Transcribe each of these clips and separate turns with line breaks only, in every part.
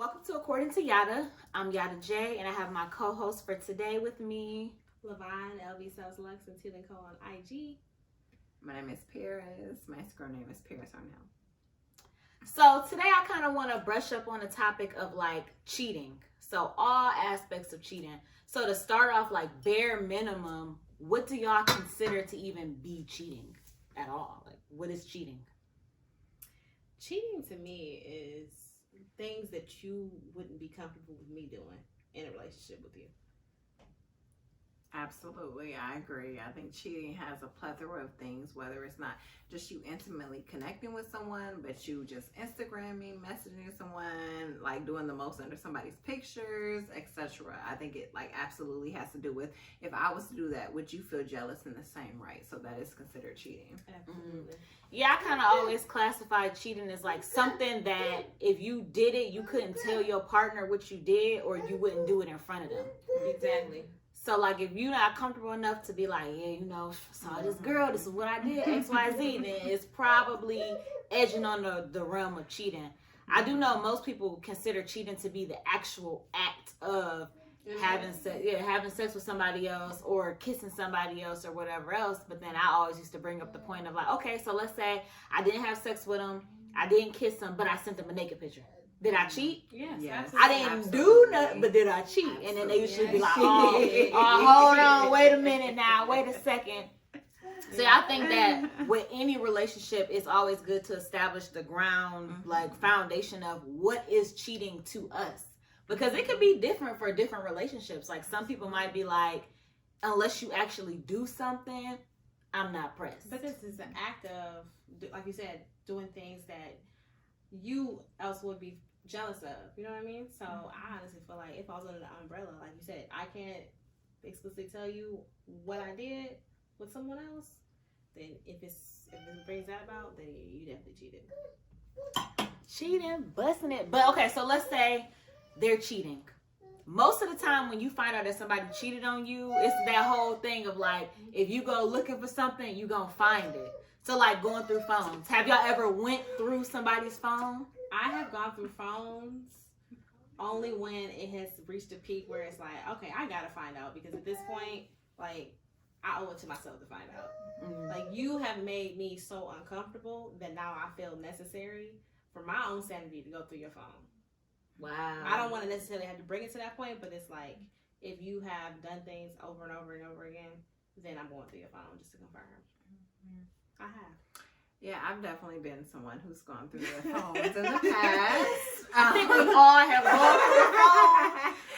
Welcome to According to Yada. I'm Yada J, and I have my co-host for today with me,
Levine, LV Sells Lux, and Till & Co on IG.
My name is Paris. My Instagram name is Paris Arnell.
So today I kind of want to brush up on the topic of like cheating. So all aspects of cheating. So to start off, like bare minimum, what do y'all consider to even be cheating at all? Like, what is cheating?
Cheating to me is things that you wouldn't be comfortable with me doing in a relationship with you.
Absolutely, I agree. I think cheating has a plethora of things, whether it's not just you intimately connecting with someone, but you just Instagramming, messaging someone, like doing the most under somebody's pictures, etc. I think it like absolutely has to do with, if I was to do that, would you feel jealous in the same right? So that is considered cheating.
Absolutely.
Yeah, I kind of always classify cheating as like something that if you did it, you couldn't tell your partner what you did, or you wouldn't do it in front of them.
Exactly.
So, like, if you're not comfortable enough to be like, yeah, you know, saw this girl, this is what I did, X, Y, Z, then it's probably edging on the realm of cheating. I do know most people consider cheating to be the actual act of having sex with somebody else or kissing somebody else or whatever else. But then I always used to bring up the point of like, okay, so let's say I didn't have sex with him, I didn't kiss him, but I sent him a naked picture. Did I cheat?
Yes.
I didn't do nothing, but did I cheat? And then they usually be like, hold on, wait a minute now, wait a second. So I think that with any relationship, it's always good to establish the ground, like foundation of what is cheating to us. Because it could be different for different relationships. Like some people might be like, unless you actually do something, I'm not pressed.
But this is an act of, like you said, doing things that you else would be jealous of. You know what I mean? So I honestly feel like it falls under the umbrella. Like you said, I can't explicitly tell you what I did with someone else. Then if it brings that about, then you definitely cheated.
Cheating, busting it. But okay, so let's say they're cheating. Most of the time when you find out that somebody cheated on you, it's that whole thing of like, if you go looking for something, you gonna find it. So like going through phones. Have y'all ever went through somebody's phone?
I have gone through phones only when it has reached a peak where it's like, okay, I gotta find out, because at this point, like, I owe it to myself to find out. Like, you have made me so uncomfortable that now I feel necessary for my own sanity to go through your phone.
Wow.
I don't want to necessarily have to bring it to that point, but it's like, if you have done things over and over and over again, then I'm going through your phone just to confirm. I have.
Yeah, I've definitely been someone who's gone through their phones in the past.
I think we all have gone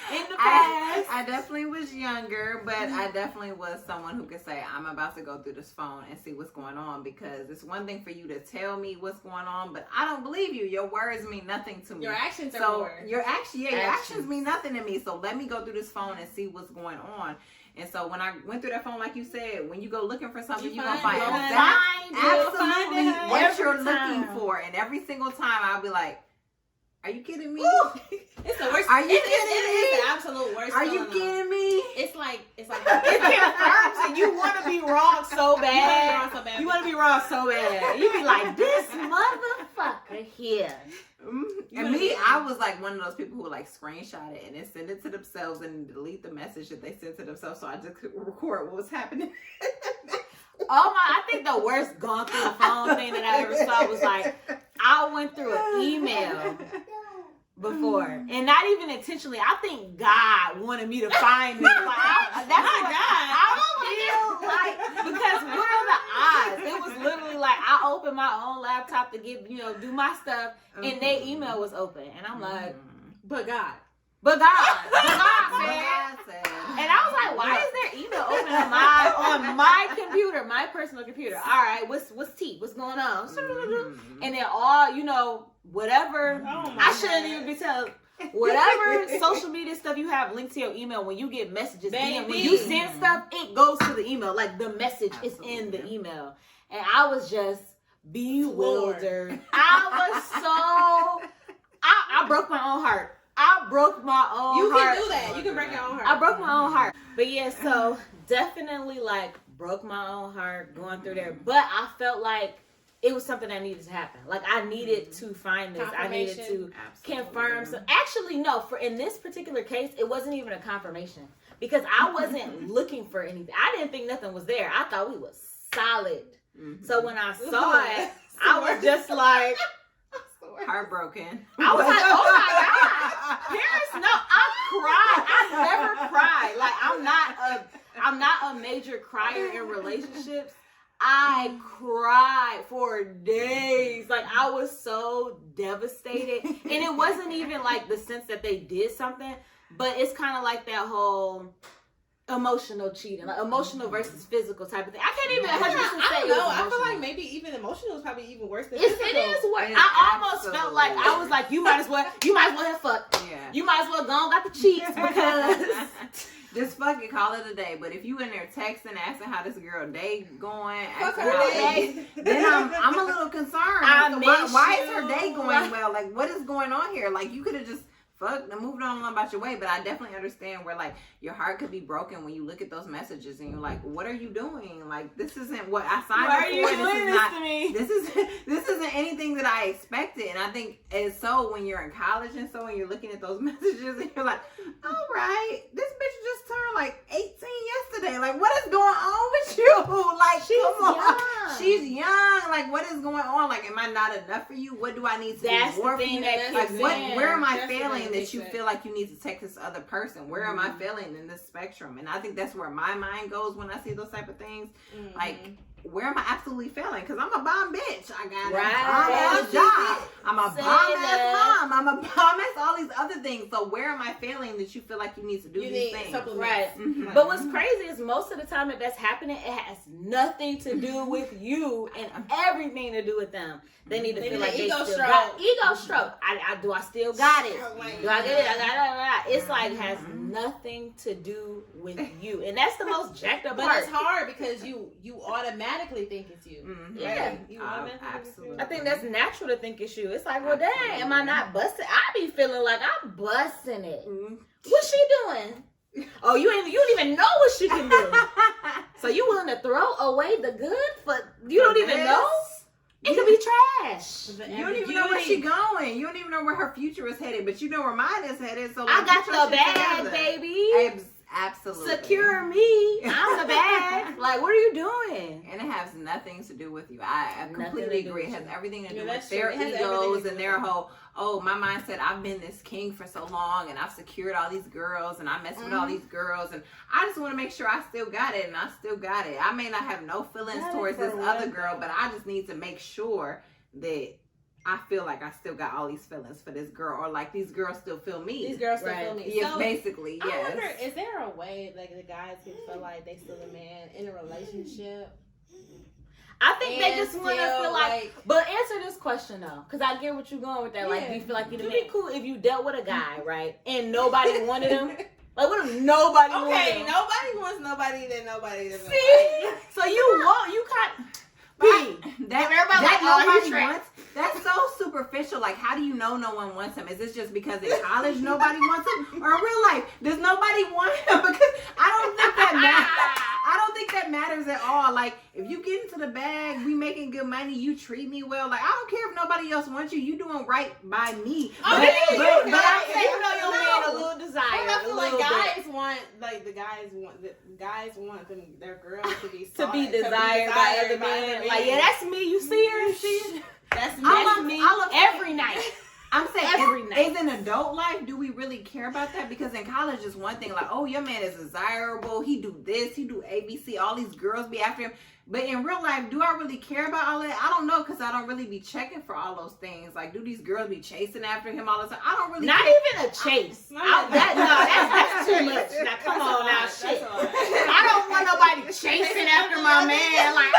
through in the past.
I definitely was younger, but I definitely was someone who could say, I'm about to go through this phone and see what's going on, because it's one thing for you to tell me what's going on, but I don't believe you. Your words mean nothing to me.
Your actions are more.
Your actions mean nothing to me. So let me go through this phone and see what's going on. And so when I went through that phone, like you said, when you go looking for something, you're going to find absolutely what you're looking for. And every single time I'll be like, are you kidding me?
It's the worst.
Are you kidding me?
It's the absolute worst.
Are you kidding me?
It's like
It confirms and you want to be wrong so bad. You want to be wrong so bad. You be like, this motherfucker here.
And me, I was like one of those people who would like screenshot it and then send it to themselves and delete the message that they sent to themselves, so I just could record what was happening.
I think the worst gone through the phone thing that I ever saw was like, I went through an email before, and not even intentionally. I think God wanted me to find it. Like, that's what I feel like, because what are the odds? It was literally like I opened my own laptop to get, do my stuff, and their email was open, and I'm like,
but God,
man. And I was like, why is their email open on my computer, my personal computer? All right, what's T? What's going on? And then all, whatever. I shouldn't even be telling. Whatever social media stuff you have linked to your email, when you get messages, then when you send stuff, it goes to the email. Like the message is in the email. And I was just bewildered. I broke my own heart. I broke my own heart.
You can do that. You can break your own heart.
I broke my own heart. But yeah, so definitely like broke my own heart going through there. But I felt like it was something that needed to happen. Like, I needed to find this. I needed to confirm. So actually, no, for in this particular case, it wasn't even a confirmation because I wasn't looking for anything. I didn't think nothing was there. I thought we was solid. So when I saw it, I was just like
heartbroken.
I was like, oh my God. Paris, no, I cried. I never cried. Like, I'm not a major crier in relationships. I cried for days. Like, I was so devastated. And it wasn't even like the sense that they did something, but it's kind of like that whole emotional cheating, like emotional versus physical type of thing. I can't even 100% say it was emotional.
I feel like maybe even emotional is probably even worse than
it
physical.
It is worse. I almost felt like I was like, you might as well have fucked.
Yeah.
You might as well go and got the cheeks because
just fucking call it a day. But if you in there texting, asking how this girl day going, asking
her
how
day,
then I'm a little concerned. Why is her day going well? Like, what is going on here? Like, you could have just fucked and moved on about your way. But I definitely understand where, like, your heart could be broken when you look at those messages and you're like, what are you doing? Like, this isn't what I signed up for. This isn't anything that I expected. And I think it's so when you're in college and so when you're looking at those messages and you're like, all right, this bitch just turned like 18 yesterday. Like, what is going on with you? Like, she's young. Like, what is going on? Like, am I not enough for you? What do I need to do more for you? Like, where am I failing that you feel like you need to text this other person? Where am I failing in this spectrum? And I think that's where my mind goes when I see those type of things. Like, where am I absolutely failing? Because I'm a bomb bitch. I got a bomb ass job. I'm a bomb ass mom. I'm a bomb ass all these other things. So where am I failing that you feel like you need to do these things?
Right. But what's crazy is most of the time that that's happening, it has nothing to do with you and everything to do with them. They need to feel like they still got ego stroke. Do I still got it? Do I get it? I got it. It's like has nothing to do with you, and that's the most jacked up part.
But it's hard because you automatically think it's you.
Yeah,
you automatically
absolutely.
I think that's natural to think it's you. It's like, well, dang, am I not busting? I be feeling like I'm busting it. What's she doing? Oh, you don't even know what she can do. So you willing to throw away the good for you don't even know? It could be trash.
You don't even know where she's going. You don't even know where her future is headed, but you know where mine is headed. So
like, I got the bag, baby.
Absolutely.
Secure me. I'm the bag. Like, what are you doing?
And it has nothing to do with you. I completely agree. It has everything to do with their egos and their whole, my mindset, I've been this king for so long and I've secured all these girls and I mess with all these girls and I just want to make sure I still got it and I still got it. I may not have no feelings towards this other girl, but I just need to make sure that I feel like I still got all these feelings for this girl, or like these girls still feel me.
These girls still feel me.
Yes,
so,
basically, yes.
I wonder, is there a way like the guys can feel like they still a man in a relationship?
I think they just want to feel like. But answer this question though, because I get what you're going with that. Like, do you feel like you'd be cool if you dealt with a guy, right, and nobody wanted him? Like, what if nobody wanted him?
Nobody wants nobody, then nobody doesn't.
See, so you can't.
That's so superficial. Like, how do you know no one wants him? Is this just because in college nobody wants him, or in real life does nobody want him? Because I don't think that matters. I don't think that matters at all. Like, if you get into the bag, we making good money, you treat me well. Like, I don't care if nobody else wants you. You doing right by me.
But I'm saying, you know, your man a little desire.
I feel like guys want their girls to be
desired by other men. Like, yeah, that's me. You see her and she. That's me every night.
I'm saying, is in adult life, do we really care about that? Because in college is one thing, like, oh, your man is desirable. He do this, he do ABC. All these girls be after him. But in real life, do I really care about all that? I don't know, because I don't really be checking for all those things. Like, do these girls be chasing after him all the time? I don't really
Not
care.
Even a chase. That's too much. Now, come on now, shit. I don't want nobody chasing after my man. Like,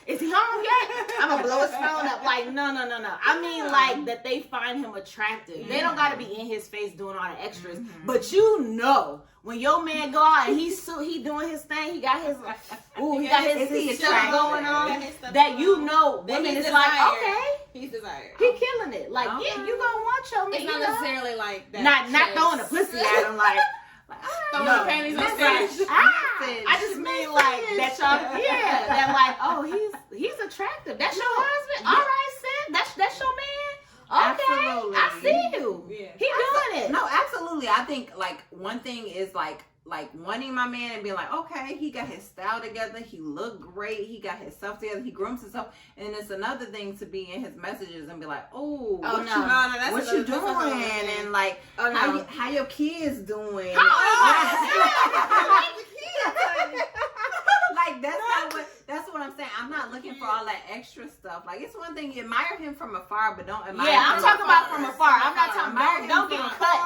is he home yet? I'm going to blow his phone up. Like, no. I mean, like, that they find him attractive. They don't got to be in his face doing all the extras. But you know, when your man go out and he doing his thing, he got his stuff going on, that you know, women is like, okay,
he's desired.
He killing it. Like, yeah, you gonna want your man.
It's not necessarily like that.
Not throwing a pussy at him, like, all
Throwing
No,
the panties on
listen.
stage.
I just mean like that y'all, yeah, that like, oh, he's attractive. That's your husband. All right, sis. That's your man. Okay,
Absolutely.
I see you.
Yeah.
He doing it.
No, absolutely. I think like one thing is like wanting my man and being like, okay, he got his style together, he looked great, he got his stuff together, he grooms himself, and it's another thing to be in his messages and be like, what you doing, and like how your kids doing. Like that's what I'm saying. I'm not looking for all that extra stuff. Like it's one thing you admire him from afar, but don't admire.
Yeah, I'm
him
talking about from
afar.
afar. I'm not talking about don't get cut.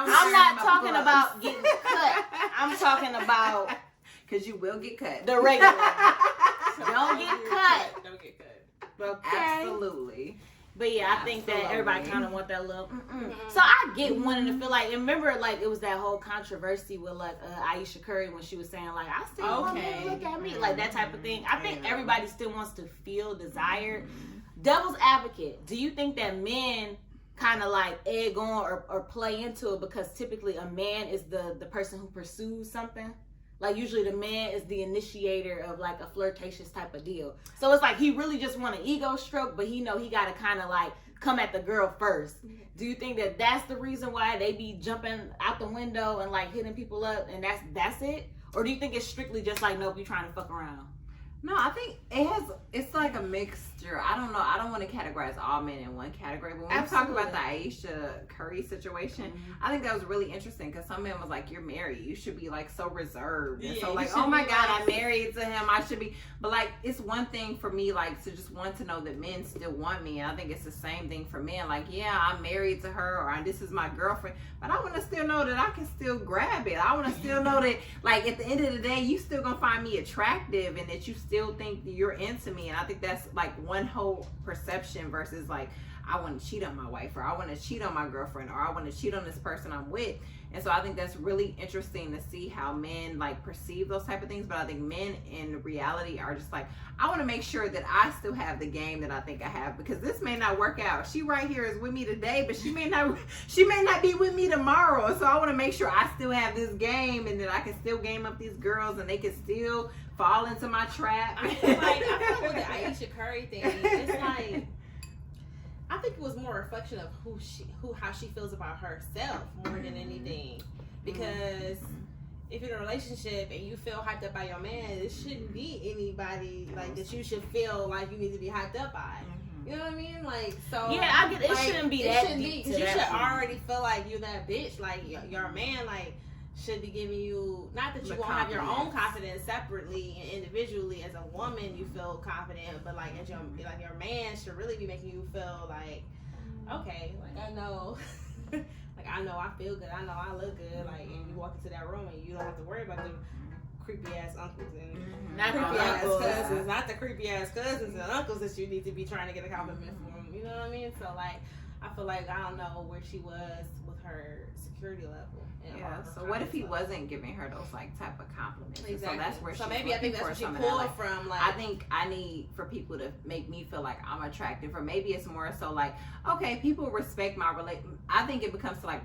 I'm not talking about getting cut. I'm talking about
because you will get cut.
the regular. Don't get cut.
Don't get cut.
Okay.
Absolutely.
But yeah, I think that everybody kind of want that little. So I get wanting to feel like. And remember, like it was that whole controversy with like Aisha Curry when she was saying like, I still want men to look at me, like that type of thing. I think everybody still wants to feel desired. Devil's advocate. Do you think that men kind of like egg on or play into it because typically a man is the person who pursues something? Like usually the man is the initiator of like a flirtatious type of deal. So it's like he really just want an ego stroke, but he know he got to kind of like come at the girl first. Do you think that that's the reason why they be jumping out the window and like hitting people up and that's it? Or do you think it's strictly just like, nope, you trying to fuck around?
No, I think it's like a mixture. I don't know. I don't want to categorize all men in one category. But when we talk about the Aisha Curry situation, I think that was really interesting because some men was like, you're married. You should be like so reserved. And so like, oh my God, I'm married to him. I should be. But like, it's one thing for me like to just want to know that men still want me. And I think it's the same thing for men. Like, yeah, I'm married to her or this is my girlfriend. But I want to still know that I can still grab it. I want to still know that like at the end of the day, you still going to find me attractive and that you still think that you're into me. And I think that's like one whole perception versus like I want to cheat on my wife or I want to cheat on my girlfriend or I want to cheat on this person I'm with. And so I think that's really interesting to see how men like perceive those type of things. But I think men in reality are just like, I want to make sure that I still have the game that I think I have because this may not work out. She right here is with me today, but she may not be with me tomorrow. So I want to make sure I still have this game and that I can still game up these girls and they can still fall into my trap.
I feel like with the Aisha Curry thing, it's like I think it was more a reflection of how she feels about herself more than anything. Because if you're in a relationship and you feel hyped up by your man, it shouldn't be anybody like that you should feel like you need to be hyped up by. You know what I mean? Like, so
yeah, I get it.
Like,
shouldn't be
it
that
shouldn't
deep.
be, you should already feel like you're that bitch. Like your man, like should be giving you not that you won't have your own confidence separately and individually as a woman you feel confident, but like as your man should really be making you feel like okay, like I know like I know I feel good, I know I look good, like and you walk into that room and you don't have to worry about the creepy ass uncles and
not
creepy ass
uncles.
cousins, not the creepy ass cousins and uncles that you need to be trying to get a compliment from. You know what I mean? So like I feel like I don't know where she was with her security level.
Yeah. So what if he wasn't giving her those like type of compliments?
Exactly.
So that's where.
So
she's
maybe I think that's what she pulled from. Like
I think I need for people to make me feel like I'm attractive, or maybe it's more so like okay, people respect my I think it becomes to like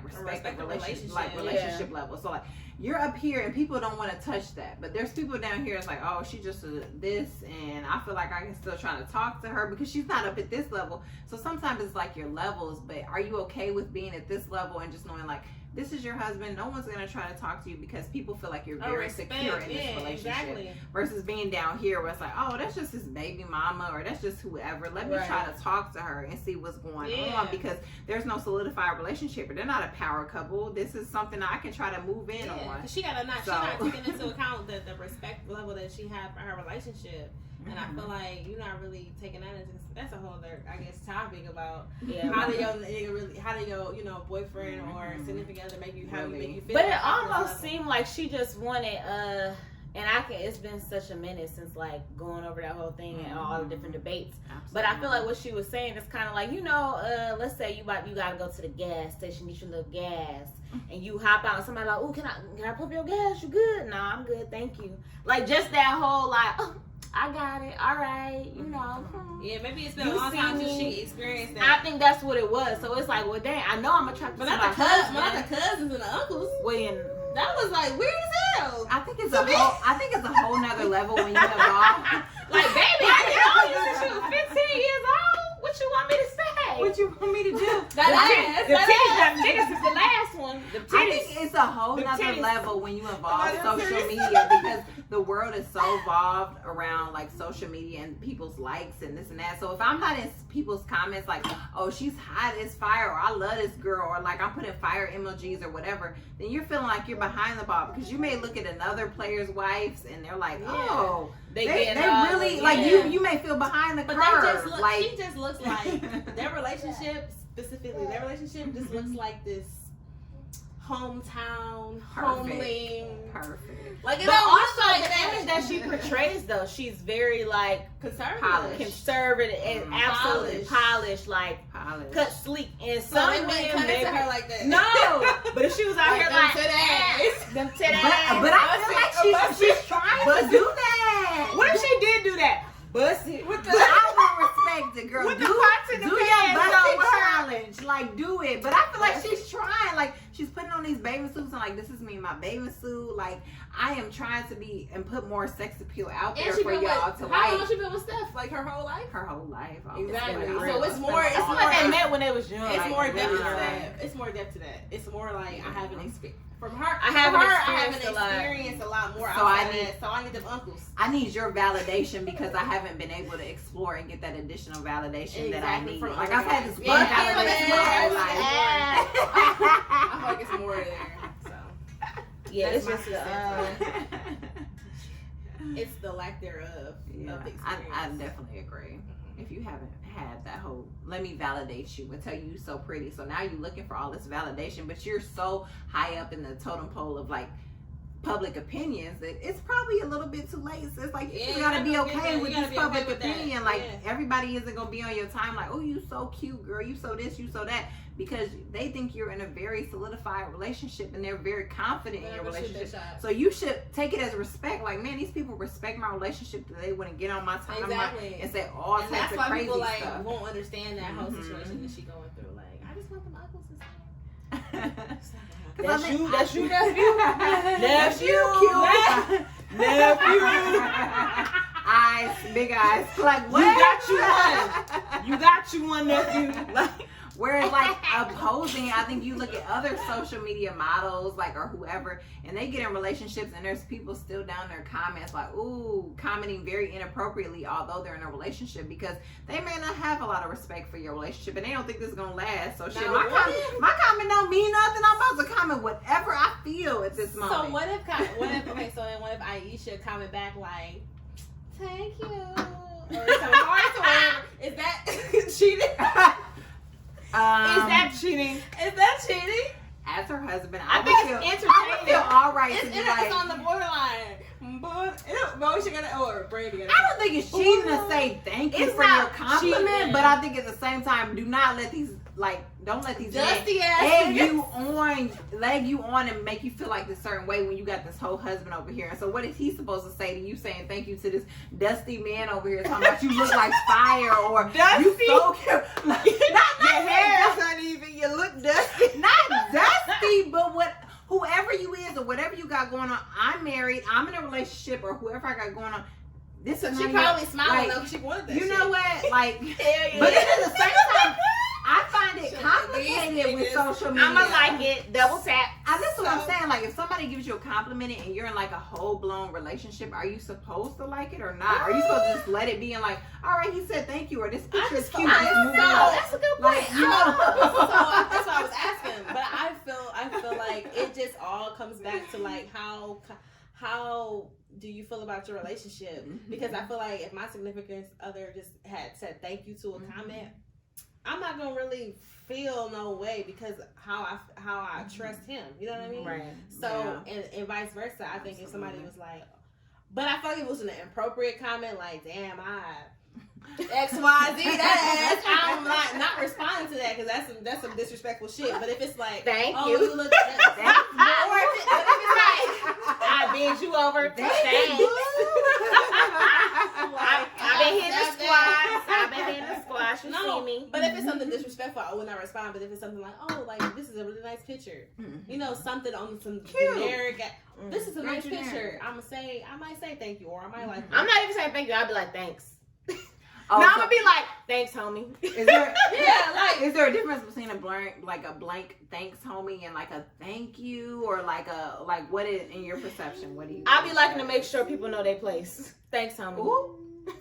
respect the relationship level. So like you're up here and people don't want to touch that, but there's people down here. It's like oh, she just this, and I feel like I can still try to talk to her because she's not up at this level. So sometimes it's like your levels, but are you okay with being at this level and just knowing like this is your husband, no one's gonna try to talk to you because people feel like you're very secure in this relationship versus being down here where it's like oh, that's just his baby mama or that's just whoever, let me try to talk to her and see what's going on because there's no solidified relationship or they're not a power couple. This is something I can try to move in on.
She not taking into account the respect level that she had for her relationship. And I feel like you're not really taking that into. That's a whole other, I guess, topic about how do your boyfriend or significant other make you feel.
But it almost seemed like she just wanted it's been such a minute since like going over that whole thing and all the different debates. Absolutely. But I feel like what she was saying is kind of like let's say you gotta go to the gas station, get your little gas, and you hop out and somebody like, oh, can I pump your gas? You good? No, I'm good, thank you. Like just that whole like. I got it. All right, you know.
Yeah, maybe it's been
You
a long time
see
since
me.
she experienced
I
that.
think that's what it was. So it's like, well, dang, I know I'm attracted
But
to my
not the cousins,
husband.
not the cousins and the uncles.
When
That was like weird as hell.
I think it's a whole nother level when you evolve.
like, baby, I didn't know you since you was 15 years old. What you want me to say?
What you want me to do?
The titties is the last one. The titties.
I think it's a whole
The
nother
titties.
level when you involve social media because the world is so evolved around like social media and people's likes and this and that. So if I'm not in people's comments like, oh, she's hot as fire, or I love this girl, or like I'm putting fire emojis or whatever, then you're feeling like you're behind the ball because you may look at another player's wives and they're like, oh, they really like you may feel behind the
But
curve.
they just look,
like
she just looks like their relationship, specifically their relationship, just looks like this hometown, homely.
Perfect.
Like it
But
don't look
also
like
the image that she portrays, though, she's very like
conservative.
conservative and absolutely polished, like cut sleek. And
So
some
they wouldn't cut
women,
into her like that.
no. But if she was out here like them titties,
But I feel like she's trying to do that.
What if she did do that? Bust it with the.
But I would respect it, girl.
With the
do
pots in the
your
pans
busted
over her.
challenge. Like, do it. But I feel like she's trying. Like, she's putting on these bathing suits and like, this is me in my bathing suit. Like, I am trying to be and put more sex appeal out there for y'all to
How long
like.
she been with Steph? Like her whole life?
Her whole life.
Exactly.
It's been
So it's more. It's
It's
more.
like they met when they was young.
It's
like,
more depth to
yeah.
that. It's more depth to that. It's more like I haven't experienced. From her,
I haven't
experienced
experienced
a lot more.
So I need-
that. So I need them uncles.
I need your validation because I haven't been able to explore and get that additional validation that I
Exactly,
need.
from
Like I've had this
Yeah,
one
I
validation my whole
I
life.
feel like it's more there. So
Yeah,
That's
it's
my
just
it's the lack thereof
Yeah,
of the experience.
I definitely agree. If you haven't had that whole, let me validate you and tell you you're so pretty. So now you're looking for all this validation, but you're so high up in the totem pole of like public opinions that it's probably a little bit too late. So it's like you gotta be okay with this public opinion. Like everybody isn't gonna be on your time like, oh, you so cute, girl, you so this, you so that, because they think you're in a very solidified relationship and they're very confident in your relationship. So you should take it as respect. Like, man, these people respect my relationship that they wouldn't get on my timeline and say all
and
types
that's
of
why
crazy
people like
stuff.
won't understand that whole situation that she going through. Like, I just want them uncles to say.
That's you, nephew.
Nephew,
cute. Nephew.
Eyes, big eyes. Like, what?
You got you one, nephew. Like,
whereas like opposing, I think you look at other social media models like or whoever and they get in relationships and there's people still down there comments like, ooh, commenting very inappropriately although they're in a relationship because they may not have a lot of respect for your relationship and they don't think this is gonna last. So shit, my comment don't mean nothing. I'm about to comment whatever I feel at this moment.
So what if Aisha comment back like, thank you, or some hearts or whatever? Is that cheating?
is that cheating?
Is that cheating?
As her husband,
I think it's
I
entertaining.
would feel all right to be
It's
like,
on the borderline. But we should get it, or Brady got it.
I don't think it's cheating to say thank you
It's
for your
not
compliment,
cheating.
but I think at the same time, don't let these
Dusty
men
ass
leg you on and make you feel like this certain way when you got this whole husband over here. And so what is he supposed to say to you saying thank you to this dusty man over here talking about you look like fire or
Dusty?
you so cute. Not
Your hair is uneven. You look dusty.
not dusty, but whoever you is or whatever you got going on. I'm married. I'm in a relationship or whoever I got going on. This
So
is
she
not
probably
your-
smiling
like,
though. She wanted that.
You know what? Like,
Hell yeah.
but at the same time, I find it complicated with social media.
I'ma like it. Double tap.
That's what I'm saying. Like, if somebody gives you a compliment and you're in like a whole blown relationship, are you supposed to like it or not? Are you supposed to just let it be and like, all right, he said thank you or this picture is cute.
That's a good point.
Like, you know.
So that's why I was asking. But I feel like it just all comes back to like how do you feel about your relationship? Because I feel like if my significant other just had said thank you to a comment, I'm not gonna really feel no way because how I trust him. You know what I mean?
Right.
So and vice versa. I think if somebody was like, but I feel like it was an inappropriate comment, like, damn, XYZ that ass. I'm not responding to that because that's some disrespectful shit. But if it's like,
Thank
oh,
you.
you look, that's more. If it's like,
I bid you over.
Thanks.
been hitting the squats. I've been hitting the squats. You see me.
But if it's something disrespectful, I will not respond. But if it's something like, oh, like, this is a really nice picture. You know, something on some generic, this is a nice picture. I might say thank you, or I might like.
I'm not even saying thank you. I'll be like, thanks.
Oh,
no, I'm gonna be like, thanks, homie.
Is there
is
there a difference between a blank thanks, homie, and like a thank you, or like what is in your perception? What do you?
I'll be liking to make sure people know their place. Thanks, homie.
Ooh.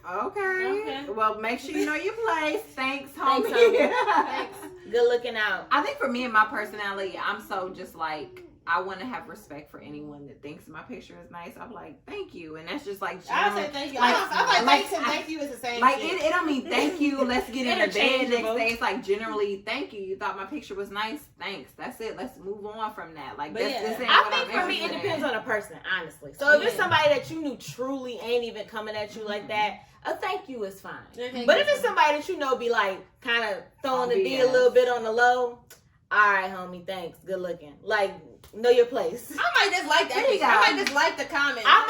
Okay. Well, make sure you know your place. Thanks, homie.
Thanks, homie. Thanks. Good looking out.
I think for me and my personality, I'm so just like, I want to have respect for anyone that thinks my picture is nice. I'm like, thank you, and that's just like.
I say thank you.
Like,
I'm like thanks and thank you is the same.
Like
shit.
it don't mean thank you. Let's get in the bed next
Interchangeable.
day. It's like generally thank you. You thought my picture was nice. Thanks. That's it. Let's move on from that. Like
But
this ain't
I
what
think
I'm
for me, it
interested
depends
in.
on the person, honestly. So if it's somebody that you knew truly ain't even coming at you like that, a thank you is fine. But if it's somebody that you know be like kind of throwing the D a little bit on the low, all right, homie, thanks, good looking. Like, know your place.
I might just like that.
There you
Picture.
go.
I might just like the comment.
I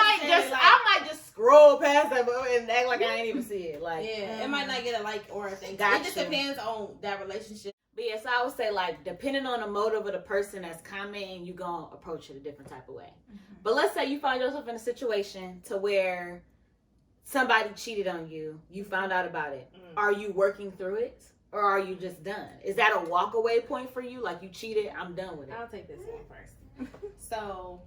might just scroll past that and act like I ain't even see it. Like,
it might not get a like or a thing.
Got
It just
you.
depends on that relationship.
But yeah, so I would say, like, depending on the motive of the person that's commenting, you gonna approach it a different type of way. But let's say you find yourself in a situation to where somebody cheated on you, you found out about it. Are you working through it, or are you just done? Is that a walk away point for you? Like, you cheated, I'm done with it.
I'll take this one first. So,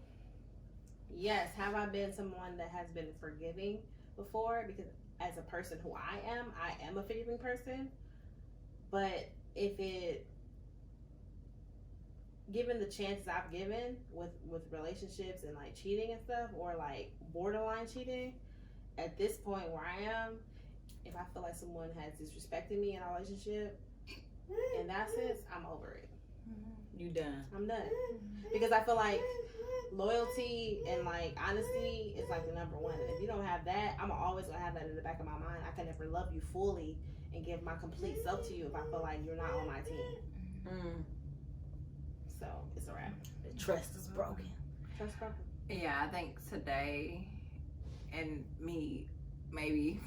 yes, have I been someone that has been forgiving before? Because as a person who I am a forgiving person. But if it, given the chances I've given with relationships and like cheating and stuff, or like borderline cheating, at this point where I am, if I feel like someone has disrespected me in a relationship, in that sense, I'm over it.
You done.
I'm done. Because I feel like loyalty and like honesty is like the number one. And if you don't have that, I'm always gonna have that in the back of my mind. I can never love you fully and give my complete self to you if I feel like you're not on my team. So it's a wrap.
The trust is broken.
Trust broken.
Yeah, I think today, and me, maybe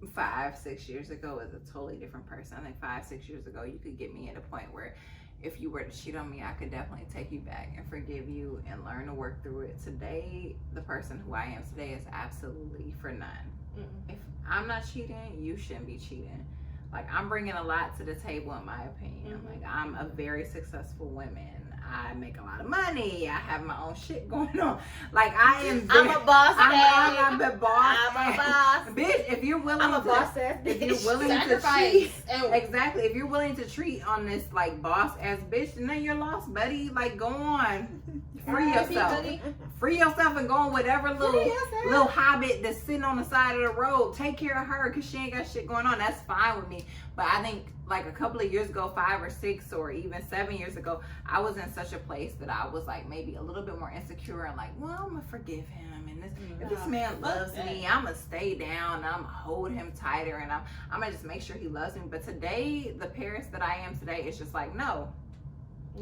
5-6 years ago is a totally different person. I think 5-6 years ago, you could get me at a point where if you were to cheat on me, I could definitely take you back and forgive you and learn to work through it. Today, the person who I am today is absolutely for none. If I'm not cheating, you shouldn't be cheating. Like, I'm bringing a lot to the table, in my opinion. Like, I'm a very successful woman. I make a lot of money. I have my own shit going on. Like, I'm
a boss.
I'm a boss.
I'm a boss.
Bitch, if you're willing
I'm a
to,
boss ass
if you're
bitch.
willing to
Sacrifice.
cheat, exactly. If you're willing to treat on this like boss ass bitch, then you're lost, buddy. Like, go on, free yourself, free yourself, and go on whatever little hobbit that's sitting on the side of the road. Take care of her because she ain't got shit going on. That's fine with me. But I think like a couple of years ago, 5 or 6 or even 7 years ago, I was in such a place that I was like maybe a little bit more insecure and like, well, I'm gonna forgive him, and if this man loves me, I'm gonna stay down, I'm gonna hold him tighter, and I'm gonna just make sure he loves me. But today, the Paris that I am today is just like, no.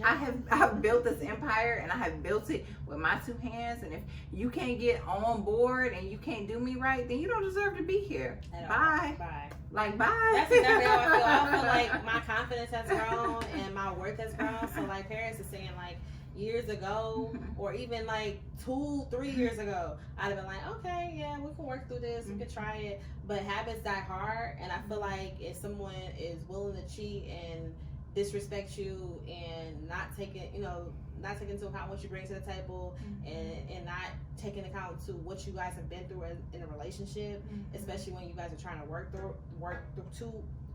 I've built this empire, and I have built it with my 2 hands, and if you can't get on board and you can't do me right, then you don't deserve to be here. Bye. Like, bye.
That's exactly how I feel. I feel like my confidence has grown and my worth has grown. So like Paris is saying, like, years ago, or even like 2-3 years ago, I'd have been like, okay, yeah, we can work through this, we can try it. But habits die hard, and I feel like if someone is willing to cheat and disrespect you and not taking into account what you bring to the table, and not taking account to what you guys have been through in a relationship, especially when you guys are trying to work through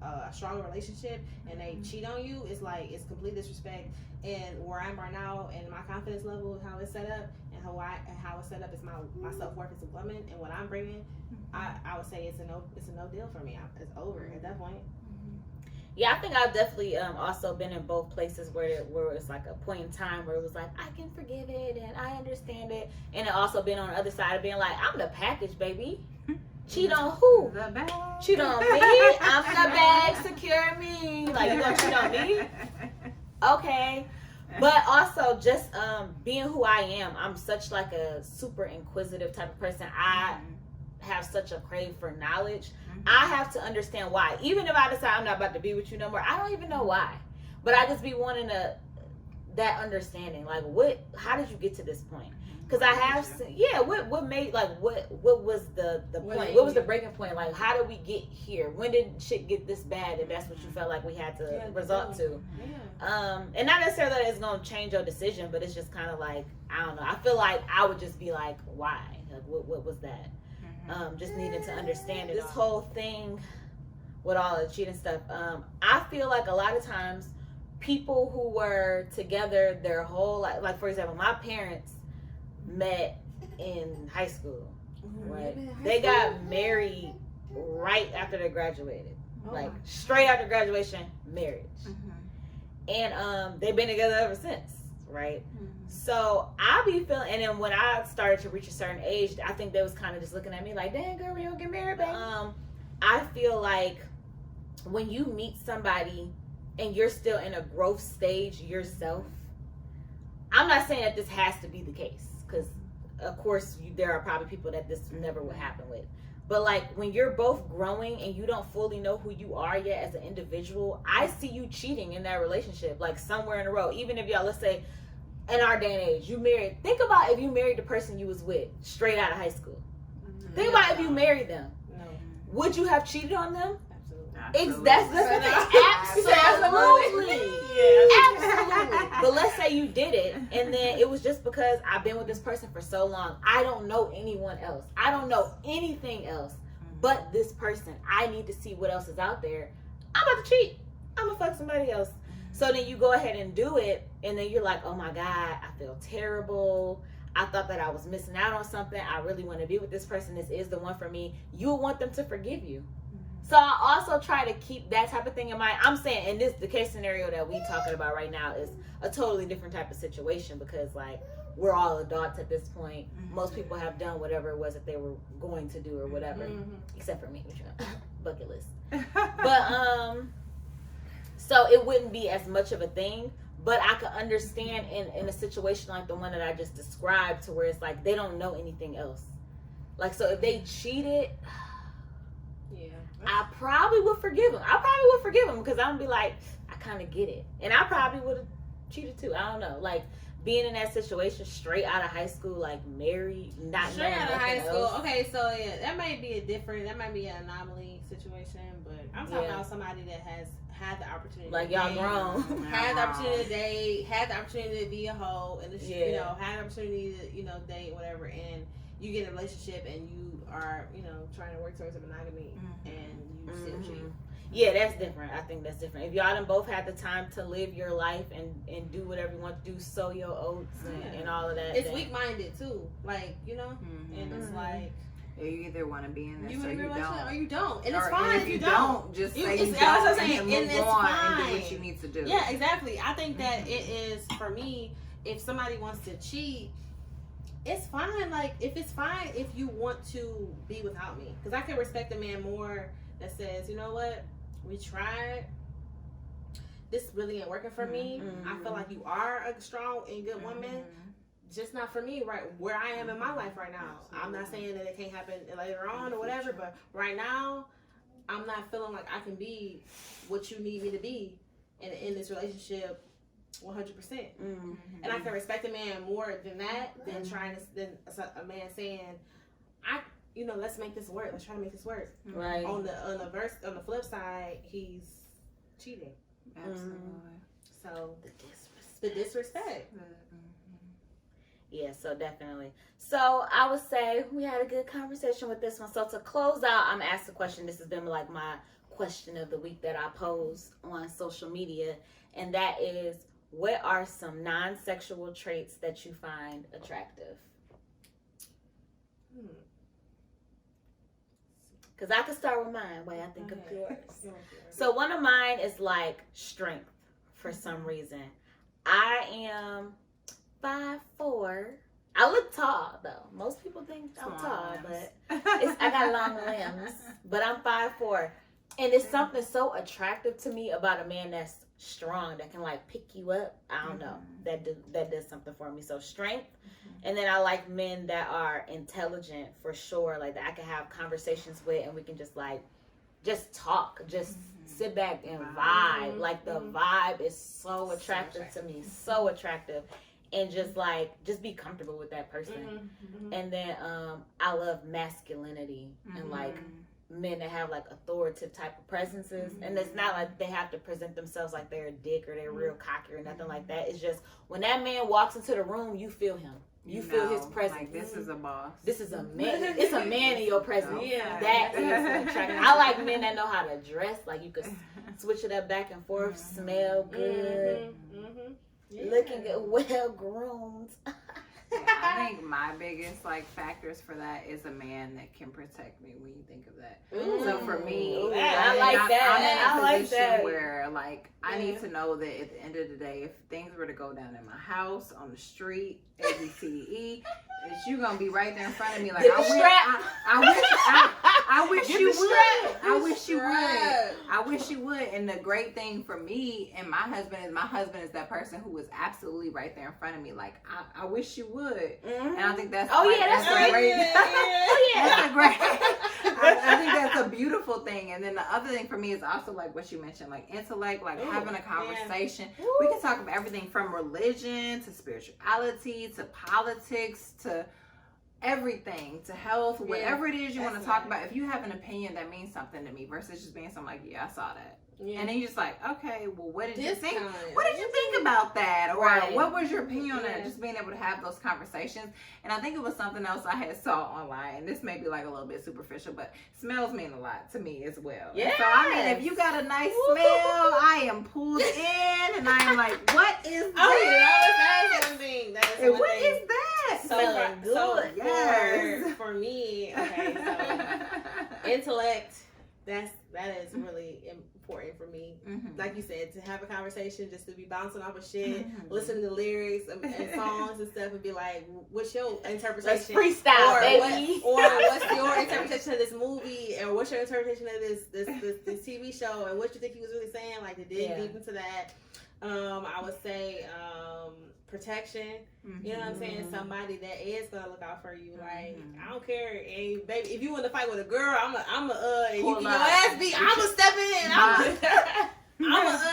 a stronger relationship, and they cheat on you, it's like, it's complete disrespect. And where I'm right now, and my confidence level, how it's set up, and how it's set up, is my self-worth is a woman, and what I'm bringing, I would say it's a no deal for me. It's over at that point.
Yeah, I think I've definitely also been in both places where it's like a point in time where it was like, I can forgive it and I understand it, and it also been on the other side of being like, I'm the package, baby. Cheat on who?
The bag.
Cheat on me? I'm the bag. Secure me. Like, you gonna cheat on me? Okay. But also just being who I am, I'm such like a super inquisitive type of person. I have such a crave for knowledge. I have to understand why. Even if I decide I'm not about to be with you no more, I don't even know why. But I just be wanting that understanding. Like, how did you get to this point? Because I have seen, what made, like, what was the point? What was the breaking point? Like, how did we get here? When did shit get this bad that that's what you felt like we had to resort to? And not necessarily that it's going to change your decision, but it's just kind of like, I don't know. I feel like I would just be like, why? Like, what was that? Just needing to understand it. This whole thing with all the cheating stuff, I feel like a lot of times people who were together their whole life, like, for example, my parents met in high school, right? They got married right after they graduated, like straight after graduation, marriage. And they've been together ever since, right? So I be feeling, and then when I started to reach a certain age, I think they was kind of just looking at me like, dang girl, we don't get married, baby. I feel like when you meet somebody and you're still in a growth stage yourself, I'm not saying that this has to be the case, because of course there are probably people that this never would happen with. But like when you're both growing and you don't fully know who you are yet as an individual, I see you cheating in that relationship, like somewhere in a row. Even if y'all, let's say, in our day and age, you married. Think about if you married the person you was with straight out of high school. Think about if you married them. No. Would you have cheated on them?
Absolutely.
That's the thing. Absolutely. Absolutely. But let's say you did it, and then it was just because I've been with this person for so long. I don't know anyone else. I don't know anything else but this person. I need to see what else is out there. I'm about to cheat. I'm gonna fuck somebody else. So then you go ahead and do it, and then you're like, oh my God, I feel terrible. I thought that I was missing out on something. I really want to be with this person. This is the one for me. You will want them to forgive you. So I also try to keep that type of thing in mind. I'm saying, and the case scenario that we talking about right now is a totally different type of situation, because like we're all adults at this point. Most people have done whatever it was that they were going to do or whatever, except for me, which bucket list. But so it wouldn't be as much of a thing. But I could understand in a situation like the one that I just described, to where it's like they don't know anything else. Like, so if they cheated, I probably would forgive them. Because I'm gonna be like, I kind of get it. And I probably would have cheated too. I don't know. Like, being in that situation straight out of high school, like married, not
straight
knowing
out of high
nothing
school.
else.
Okay, so yeah, that might be an anomaly situation, but I'm talking about somebody that has had the opportunity,
like y'all grown,
had the opportunity to date, had the opportunity to be a hoe, and you know, had the opportunity to date whatever, and you get in a relationship and you are trying to work towards a monogamy, and you still cheat.
Yeah, that's different. I think that's different. If y'all done both had the time to live your life and do whatever you want to do, sow your oats and all of that.
It's weak-minded too, like and it's like.
You either want to be in this or
you don't. And it's fine if you don't.
Just say you don't and move on and do what you need to do.
Yeah, exactly. I think that it is, for me, if somebody wants to cheat, it's fine. Like, it's fine if you want to be without me. Because I can respect a man more that says, you know what, we tried. This really ain't working for me. I feel like you are a strong and good woman. Just not for me, right where I am in my life right now. I'm not saying that it can't happen later on or whatever, but right now, I'm not feeling like I can be what you need me to be in this relationship 100%. And I can respect a man more than that, than a man saying, let's make this work. Let's try to make this work.
Right.
On the flip side, he's cheating.
Absolutely.
So the disrespect.
Yeah, so definitely. So I would say we had a good conversation with this one. So to close out, I'm asked a question. This has been like my question of the week that I pose on social media. And that is, what are some non-sexual traits that you find attractive? Because I could start with mine while I think of yours. So one of mine is like strength for some reason. I am 5'4". I look tall though. Most people think I'm tall, but I got long limbs. But I'm 5'4", and it's something so attractive to me about a man that's strong, that can like pick you up. I don't know, that does something for me. So strength, and then I like men that are intelligent for sure. Like that I can have conversations with, and we can just like just talk, just sit back and vibe. Like the vibe is so attractive to me, so attractive. And just be comfortable with that person. And then I love masculinity and like men that have like authoritative type of presences. And it's not like they have to present themselves like they're a dick or they're real cocky or nothing like that. It's just when that man walks into the room, you feel him. You feel his presence.
Like, this is a boss.
This is a man. It's a man in your presence.
Yeah.
That is attractive. I like men that know how to dress. Like, you could switch it up back and forth, smell good, looking good, well groomed.
I think my biggest like factors for that is a man that can protect me when you think of that. So for me,
I like that.
I'm in a position
that.
where like I need to know that at the end of the day, if things were to go down in my house, on the street, ABCDE, that you gonna be right there in front of me. Like I wish you would. I wish you would. I wish you would. And the great thing for me and my husband is that person who is absolutely right there in front of me. Like I wish you would. And I think that's
that's
great. That's a great. I think that's a beautiful thing. And then the other thing for me is also like what you mentioned, like intellect, like having a conversation. We can talk about everything from religion to spirituality to politics to everything, to health, whatever it is you want to talk about. If you have an opinion that means something to me versus just being something like, I saw that. And then you're just like, okay, well, what did you think? What did you think about that? Or what was your opinion on that? Just being able to have those conversations. And I think it was something else I had saw online. And this may be like a little bit superficial, but smells mean a lot to me as well.
Yeah.
So I mean, if you got a nice smell, I am pulled in, and I am like, what is that?
That is one thing.
What is that?
So for me, okay, so intellect, that is really important for me. Like you said, to have a conversation, just to be bouncing off of shit, listening to lyrics and songs and stuff, and be like, what's your interpretation?
Let's freestyle, baby.
Or what's your interpretation of this movie? Or what's your interpretation of this TV show? And what you think he was really saying? Like, to dig deep into that. I would say protection. You know what I'm saying? Somebody that is gonna look out for you. Like, I don't care, hey, baby, if you want to fight with a girl, I'm and you get your ass beat, I'ma step in. I'ma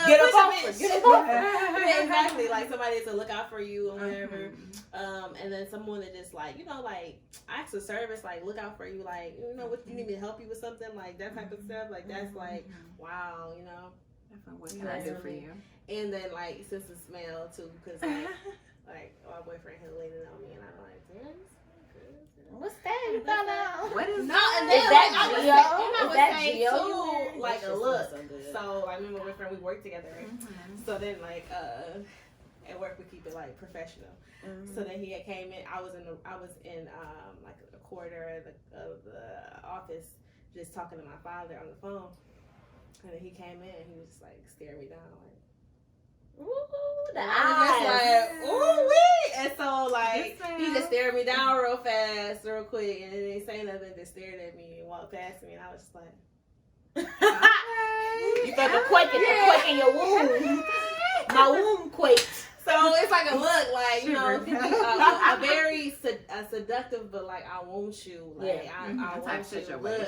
get up off.
Yeah, exactly. Like somebody to look out for you or whatever. And then someone that just like, like acts of service, like look out for you, like, what you need me to help you with something, like that type of stuff. Like that's like, wow,
What can I do for you?
And then like sense of smell too, because like my boyfriend had laid it on me, and I'm like, damn,
what's that? You found out?
What is
that?
Is that
Gio?
too, like a look. So like me and my boyfriend, we work together. So then like at work we keep it like professional. So then he had came in. I was in like a corridor of the office, just talking to my father on the phone. And then he came in, and he was just like staring me down, like, ooh, the eyes, like, ooh wee. And so like he just stared me down real fast, real quick, and then didn't say nothing, just stared at me and walked past me, and I was just like,
you felt the quake in your womb. My womb quaked.
So it's like a look, like, a very seductive, but like, I want you, like, I want you. Look,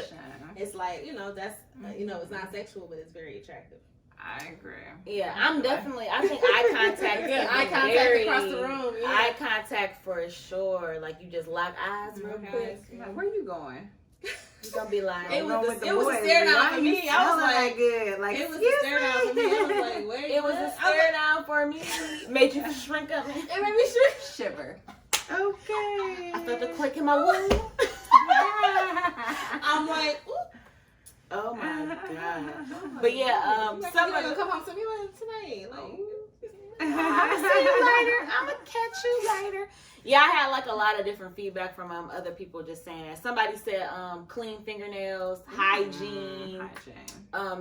it's like, that's, it's not sexual, but it's very attractive.
I agree.
Yeah, I'm definitely, I think eye contact is
eye contact across the room. Yeah.
Eye contact for sure. Like, you just lock eyes real quick.
Like, where you going?
You're gonna be like,
it was a stare down for me. I was like,
good. Like,
it was a stare down for me. I was like, where you
it was a stare down for me. Made you shrink up.
It made me shrink.
Shiver. Okay.
I felt the quake in my womb.
I'm like, ooh.
Oh my god. But yeah,
somebody gonna come home to me tonight. Like,
I'ma see you later. I'ma catch you later. Yeah, I had like a lot of different feedback from other people just saying that. Somebody said clean fingernails, hygiene,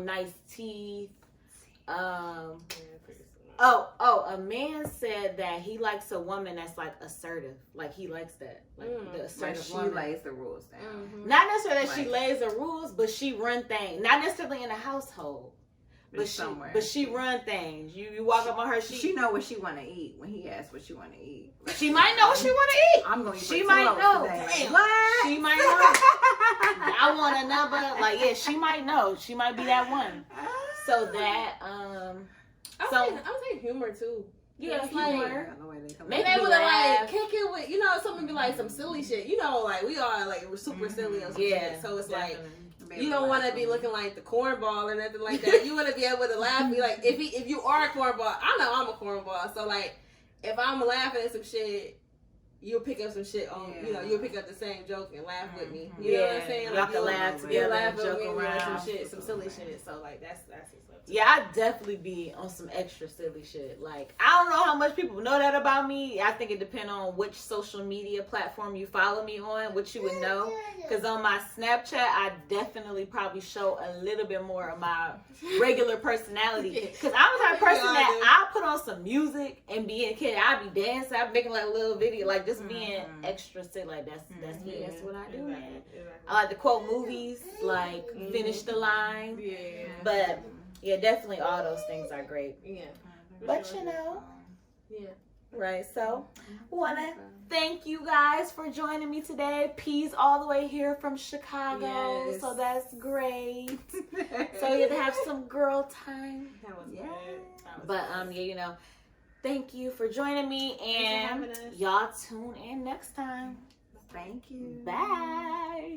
nice teeth. A man said that he likes a woman that's like assertive. Like he likes that. Like the assertive woman.
She lays the rules down.
Not necessarily that she lays the rules, but she run things. Not necessarily in the household. But she run things. You walk up on her.
She know what she want to eat when he asks what she want to eat.
She might know what she want to eat.
I'm going to eat.
She might know.
Today. What?
She might know. I want a number. Like, yeah, she might know. She might be that one. So that,
I'm saying humor too.
Yeah,
it's like,
humor.
Maybe they would have like kick it with, something be like some silly shit. Like we are like we're super silly on some shit. So it's
definitely.
like you don't want to be looking like the cornball or nothing like that. You want to be able to laugh. Be like if you are a cornball, I know I'm a cornball. So like if I'm laughing at some shit, you'll pick up some shit on, you'll pick up the same joke and laugh with me. You know what I'm saying?
Y'all can laugh together,
laugh
joke
with me,
around,
some shit, some silly shit. So like that's what's up.
Yeah, I'd definitely be on some extra silly shit. Like, I don't know how much people know that about me. I think it depends on which social media platform you follow me on, which you would know. Because on my Snapchat, I definitely probably show a little bit more of my regular personality. Because I'm the type of person that I'll put on some music and be a kid. I'll be dancing. I'll be making like a little video. Like, just being extra silly. Like, that's me. That's what I do, man. I like to quote movies. Like, finish the line.
Yeah.
But... yeah, definitely all those things are great.
Yeah.
But
yeah.
Right, so want to thank you guys for joining me today. P's all the way here from Chicago,
Yes.
so that's great. So you get to have some girl time.
That was
Yeah.
good.
But thank you for joining me, and
Thanks for having us.
y'all tune in next time.
Thank you.
Bye.